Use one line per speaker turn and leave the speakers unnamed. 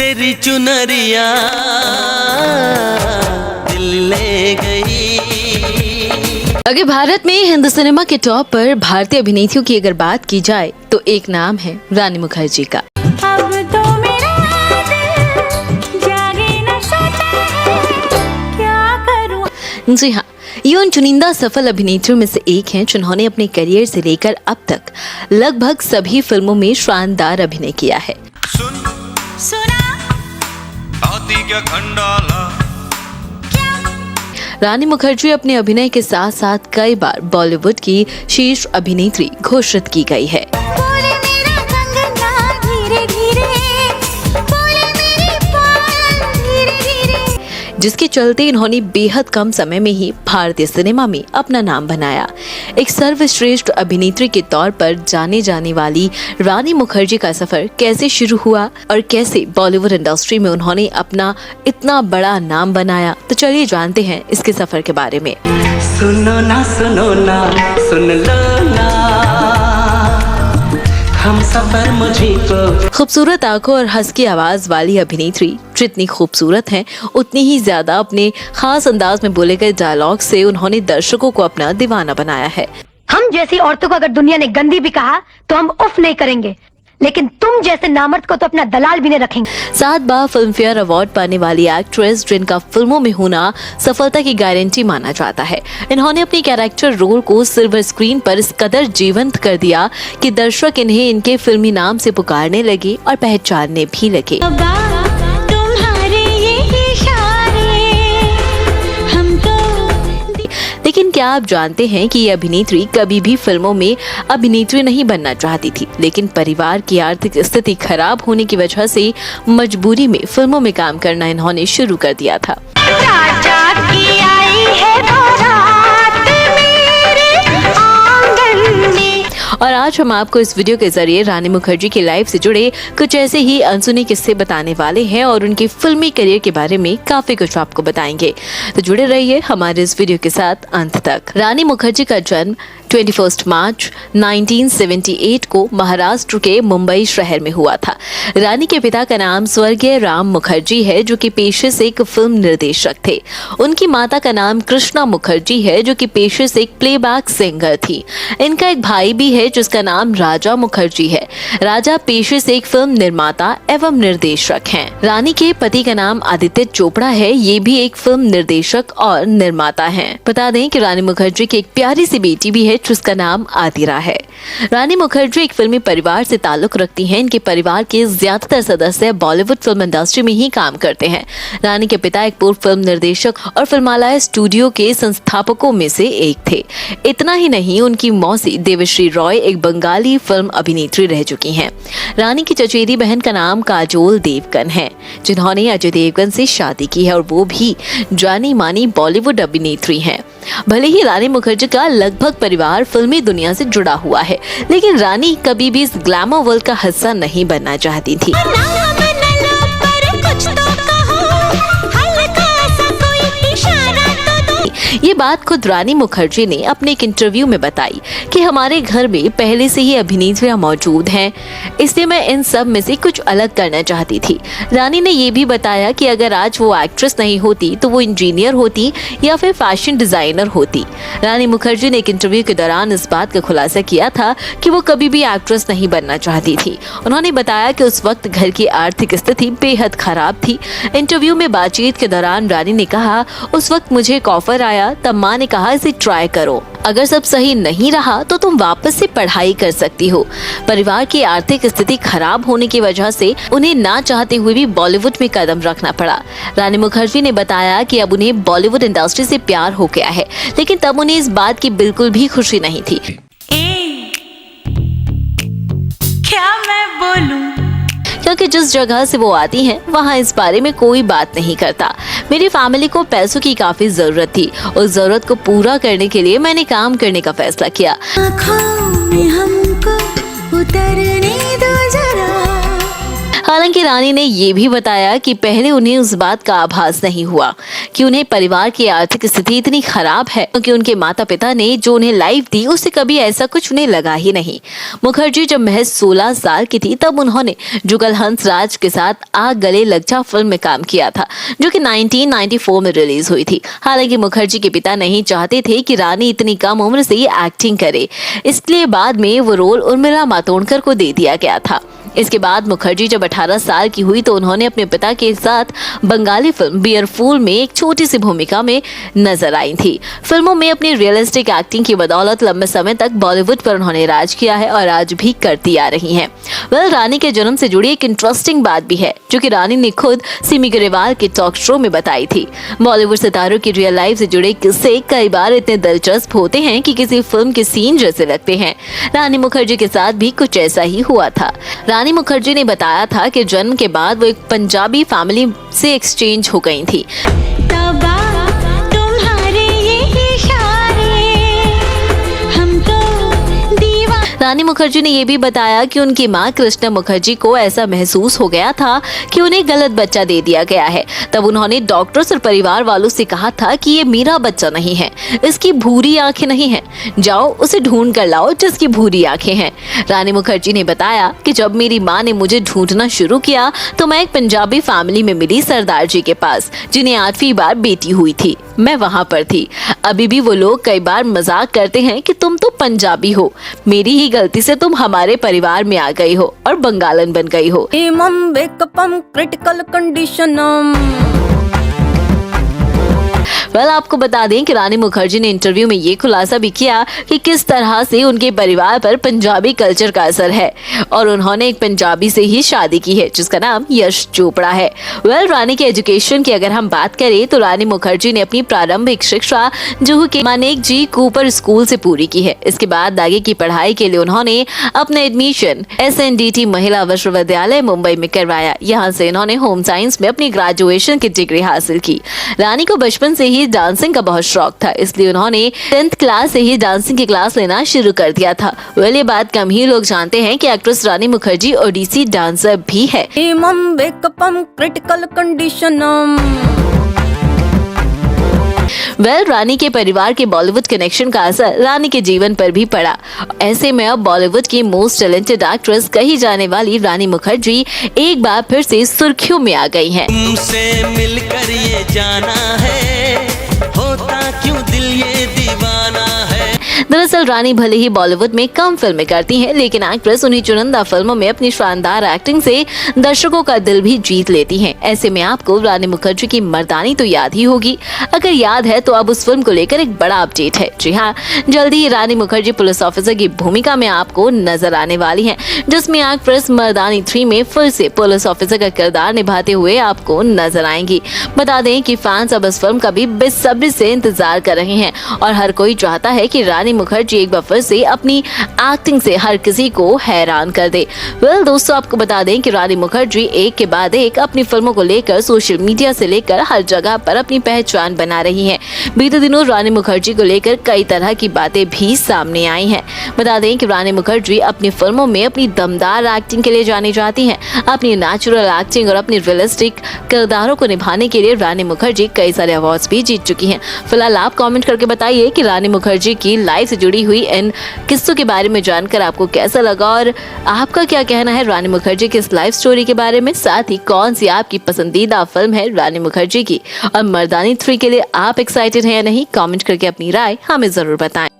तेरी चुनरिया दिल ले गई।
अगर भारत में हिंदी सिनेमा के टॉप पर भारतीय अभिनेत्रियों की अगर बात की जाए तो एक नाम है रानी मुखर्जी का।
अब तो मेरा दिल जागे न सोता है, क्या करूं।
जी हाँ, ये उन चुनिंदा सफल अभिनेत्रियों में से एक हैं जिन्होंने अपने करियर से लेकर अब तक लगभग सभी फिल्मों में शानदार अभिनय किया है।
सुना
आती क्या खंडाला।
रानी मुखर्जी अपने अभिनय के साथ साथ कई बार बॉलीवुड की शीर्ष अभिनेत्री घोषित की गई है।
बोले मेरा कंगना धीरे धीरे, बोले मेरी पायल धीरे धीरे,
जिसके चलते इन्होंने बेहद कम समय में ही भारतीय सिनेमा में अपना नाम बनाया। एक सर्वश्रेष्ठ अभिनेत्री के तौर पर जाने जाने वाली रानी मुखर्जी का सफर कैसे शुरू हुआ और कैसे बॉलीवुड इंडस्ट्री में उन्होंने अपना इतना बड़ा नाम बनाया, तो चलिए जानते हैं इसके सफर के बारे में।
सुनो ना सुन लो ना, हम सफर मुझे को।
खूबसूरत आंखों और हंसकी आवाज वाली अभिनेत्री जितनी खूबसूरत हैं, उतनी ही ज्यादा अपने खास अंदाज में बोले गए डायलॉग से उन्होंने दर्शकों को अपना दीवाना बनाया है।
हम जैसी औरतों को अगर दुनिया ने गंदी भी कहा तो हम उफ नहीं करेंगे, लेकिन तुम जैसे नामर्द को तो अपना दलाल भी नहीं रखेंगे।
7 बार फिल्म फेयर अवार्ड पाने वाली एक्ट्रेस जिनका फिल्मों में होना सफलता की गारंटी माना जाता है, इन्होंने अपनी कैरेक्टर रोल को सिल्वर स्क्रीन पर इस कदर जीवंत कर दिया कि दर्शक इन्हें इनके फिल्मी नाम से पुकारने लगे और पहचानने भी लगे।
तुम्हारे ये इशारे हम तो।
लेकिन क्या आप जानते हैं कि ये अभिनेत्री कभी भी फिल्मों में अभिनेत्री नहीं बनना चाहती थी, लेकिन परिवार की आर्थिक स्थिति खराब होने की वजह से मजबूरी में फिल्मों में काम करना इन्होंने शुरू कर दिया था।
राजा की आई है बारात मेरे आंगन में।
और आज हम आपको इस वीडियो के जरिए रानी मुखर्जी की लाइफ से जुड़े कुछ ऐसे ही अनसुने किस्से बताने वाले हैं और उनके फिल्मी करियर के बारे में काफी कुछ आपको बताएंगे, तो जुड़े रहिए हमारे इस वीडियो के साथ अंत तक। रानी मुखर्जी का जन्म 21 मार्च 1978 को महाराष्ट्र के मुंबई शहर में हुआ था। रानी के पिता का नाम स्वर्गीय राम मुखर्जी है, जो कि पेशे से एक फिल्म निर्देशक थे। उनकी माता का नाम कृष्णा मुखर्जी है, जो कि पेशे से एक प्लेबैक सिंगर थी। इनका एक भाई भी है जिसका नाम राजा मुखर्जी है। राजा पेशे से एक फिल्म निर्माता एवं निर्देशक हैं। रानी के पति का नाम आदित्य चोपड़ा है, ये भी एक फिल्म निर्देशक और निर्माता हैं। बता दें कि रानी मुखर्जी की एक प्यारी सी बेटी भी है जिसका नाम आदिरा है। रानी मुखर्जी एक फिल्मी परिवार से ताल्लुक रखती हैं। इनके परिवार के ज्यादातर सदस्य बॉलीवुड फिल्म इंडस्ट्री में ही काम करते हैं। रानी के पिता एक पूर्व फिल्म निर्देशक और फिल्मालय स्टूडियो के संस्थापकों में से एक थे। इतना ही नहीं, उनकी मौसी देवश्री रॉय एक बंगाली फिल्म अभिनेत्री रह चुकी हैं। रानी की चचेरी बहन का नाम काजोल देवगन है, जिन्होंने अजय देवगन से शादी की है और वो भी जानी मानी बॉलीवुड अभिनेत्री हैं। भले ही रानी मुखर्जी का लगभग परिवार फिल्मी दुनिया से जुड़ा हुआ है, लेकिन रानी कभी भी इस ग्लैमर वर्ल्ड का हिस्सा नहीं बनना चाहती थी। ये बात खुद रानी मुखर्जी ने अपने एक इंटरव्यू में बताई कि हमारे घर में पहले से ही अभिनेत्रियां मौजूद हैं, इसलिए मैं इन सब में से कुछ अलग करना चाहती थी। रानी ने ये भी बताया कि अगर आज वो एक्ट्रेस नहीं होती तो वो इंजीनियर होती या फिर फैशन डिजाइनर होती। रानी मुखर्जी ने एक इंटरव्यू के दौरान इस बात का खुलासा किया था कि वो कभी भी एक्ट्रेस नहीं बनना चाहती थी। उन्होंने बताया कि उस वक्त घर की आर्थिक स्थिति बेहद खराब थी। इंटरव्यू में बातचीत के दौरान रानी ने कहा, उस वक्त मुझे एक ऑफर आया, तब माँ ने कहा इसे ट्राई करो, अगर सब सही नहीं रहा तो तुम वापस से पढ़ाई कर सकती हो। परिवार की आर्थिक स्थिति खराब होने की वजह से उन्हें ना चाहते हुए भी बॉलीवुड में कदम रखना पड़ा। रानी मुखर्जी ने बताया कि अब उन्हें बॉलीवुड इंडस्ट्री से प्यार हो गया है, लेकिन तब उन्हें इस बात की बिल्कुल भी खुशी नहीं थी।
क्या मैं बोलूं?
क्योंकि जिस जगह से वो आती हैं वहाँ इस बारे में कोई बात नहीं करता। मेरी फैमिली को पैसों की काफी जरूरत थी, उस जरूरत को पूरा करने के लिए मैंने काम करने का फैसला किया।
आँखों में हमको उतरने दो जरा।
हालांकि रानी ने ये भी बताया कि पहले उन्हें उस बात का आभास नहीं हुआ कि उन्हें परिवार की आर्थिक स्थिति इतनी खराब है, क्योंकि उनके माता पिता ने जो उन्हें लाइफ दी उससे कभी ऐसा कुछ उन्हें लगा ही नहीं। मुखर्जी जब महज 16 साल की थी तब उन्होंने जुगल हंसराज के साथ आग गले लग जा फिल्म में काम किया था, जो कि 1994 में रिलीज हुई थी। हालांकि मुखर्जी के पिता नहीं चाहते थे कि रानी इतनी कम उम्र से ही एक्टिंग करे, इसलिए बाद में वो रोल उर्मिला मातोंडकर को दे दिया गया था। इसके बाद मुखर्जी जब 18 साल की हुई तो उन्होंने अपने पिता के साथ बंगाली फिल्म बियरफुल में एक छोटी सी भूमिका में नजर आई थी। फिल्मों में अपनी रियलिस्टिक एक्टिंग की बदौलत लंबे समय तक बॉलीवुड पर उन्होंने राज किया है और आज भी करती आ रही हैं। रानी के जन्म से जुड़ी एक इंटरेस्टिंग बात भी है, जो कि रानी ने खुद सिमी ग्रेवाल के टॉक शो में बताई थी। बॉलीवुड सितारों की रियल लाइफ से जुड़े किस्से कई बार इतने दिलचस्प होते हैं कि किसी फिल्म के सीन जैसे लगते हैं। रानी मुखर्जी के साथ भी कुछ ऐसा ही हुआ था। रानी मुखर्जी ने बताया था कि जन्म के बाद वो एक पंजाबी फैमिली से एक्सचेंज हो गई थी।
तबा तुम्हारे ये इशारे, हम तो दीवाने।
रानी मुखर्जी ने यह भी बताया कि उनकी मां कृष्णा मुखर्जी को ऐसा महसूस हो गया था कि उन्हें गलत बच्चा दे दिया गया है। तब उन्होंने डॉक्टर्स और परिवार वालों से कहा था कि ये मेरा बच्चा नहीं है, इसकी भूरी आंखें नहीं हैं, जाओ उसे ढूंढ कर लाओ जिसकी भूरी आंखें हैं। रानी मुखर्जी ने बताया कि जब मेरी माँ ने मुझे ढूंढना शुरू किया तो मैं एक पंजाबी फैमिली में मिली सरदार जी के पास, जिन्हें 8वीं बार बेटी हुई थी। मैं वहाँ पर थी। अभी भी वो लोग कई बार मजाक करते हैं कि तुम तो पंजाबी हो, मेरी ही गलती से तुम हमारे परिवार में आ गई हो और बंगालन बन गई हो।
Critical condition.
आपको बता दें कि रानी मुखर्जी ने इंटरव्यू में ये खुलासा भी किया कि किस तरह से उनके परिवार पर पंजाबी कल्चर का असर है और उन्होंने एक पंजाबी से ही शादी की है जिसका नाम यश चोपड़ा है। रानी के एजुकेशन की अगर हम बात करें तो रानी मुखर्जी ने अपनी प्रारंभिक शिक्षा जुहू के मानेक जी कूपर स्कूल से पूरी की है। इसके बाद आगे की पढ़ाई के लिए उन्होंने अपना एडमिशन SNDT महिला विश्वविद्यालय मुंबई में करवाया। यहाँ से इन्होंने होम साइंस में अपनी ग्रेजुएशन की डिग्री हासिल की। रानी को बचपन से ही डांसिंग का बहुत शौक था, इसलिए उन्होंने 10th क्लास से ही डांसिंग की क्लास लेना शुरू कर दिया था। ये बात कम ही लोग जानते हैं कि एक्ट्रेस रानी मुखर्जी ओडिसी डांसर भी है।
Critical condition.
रानी के परिवार के बॉलीवुड कनेक्शन का असर रानी के जीवन पर भी पड़ा। ऐसे में अब बॉलीवुड की मोस्ट टैलेंटेड एक्ट्रेस कही जाने वाली रानी मुखर्जी एक बार फिर से सुर्खियों में आ गई हैं।
तुमसे मिलकर ये जाना है, होता क्यों दिल ये दीवाना है।
दरअसल रानी भले ही बॉलीवुड में कम फिल्में करती हैं, लेकिन एक्ट्रेस उन्हीं चुनिंदा फिल्मों में अपनी शानदार एक्टिंग से दर्शकों का दिल भी जीत लेती हैं। ऐसे में आपको रानी मुखर्जी की मर्दानी तो याद ही होगी। अगर याद है तो अब उस फिल्म को लेकर एक बड़ा अपडेट है। जी हाँ, जल्दी ही रानी मुखर्जी पुलिस ऑफिसर की भूमिका में आपको नजर आने वाली है, जिसमें एक्ट्रेस मर्दानी 3 में फिर से पुलिस ऑफिसर का किरदार निभाते हुए आपको नजर आएंगी। बता दें कि फैंस अब इस फिल्म का भी बेसब्री से इंतजार कर रहे हैं और हर कोई चाहता है कि रानी मुखर्जी एक बार फिर से अपनी एक्टिंग से हर किसी को हैरान कर दे। दोस्तों, आपको बता दें कि रानी मुखर्जी एक के बाद एक अपनी फिल्मों को लेकर सोशल मीडिया से लेकर हर जगह पर अपनी पहचान बना रही हैं। बीते दिनों रानी मुखर्जी को लेकर कई तरह की बातें भी सामने आई हैं। बता दें कि रानी मुखर्जी अपनी फिल्मों में अपनी दमदार एक्टिंग के लिए जानी जाती हैं। अपनी नेचुरल एक्टिंग और अपनी रियलिस्टिक किरदारों को निभाने के लिए रानी मुखर्जी कई सारे अवार्ड्स भी जीत चुकी हैं। फिलहाल आप कमेंट करके बताइए कि रानी मुखर्जी की लाइफ से जुड़ी हुई इन किस्सों के बारे में जानकर आपको कैसा लगा और आपका क्या कहना है रानी मुखर्जी की इस लाइफ स्टोरी के बारे में। साथ ही कौन सी आपकी पसंदीदा फिल्म है रानी मुखर्जी की और मर्दानी 3 के लिए आप एक्साइटेड हैं या नहीं, कमेंट करके अपनी राय हमें जरूर बताएं।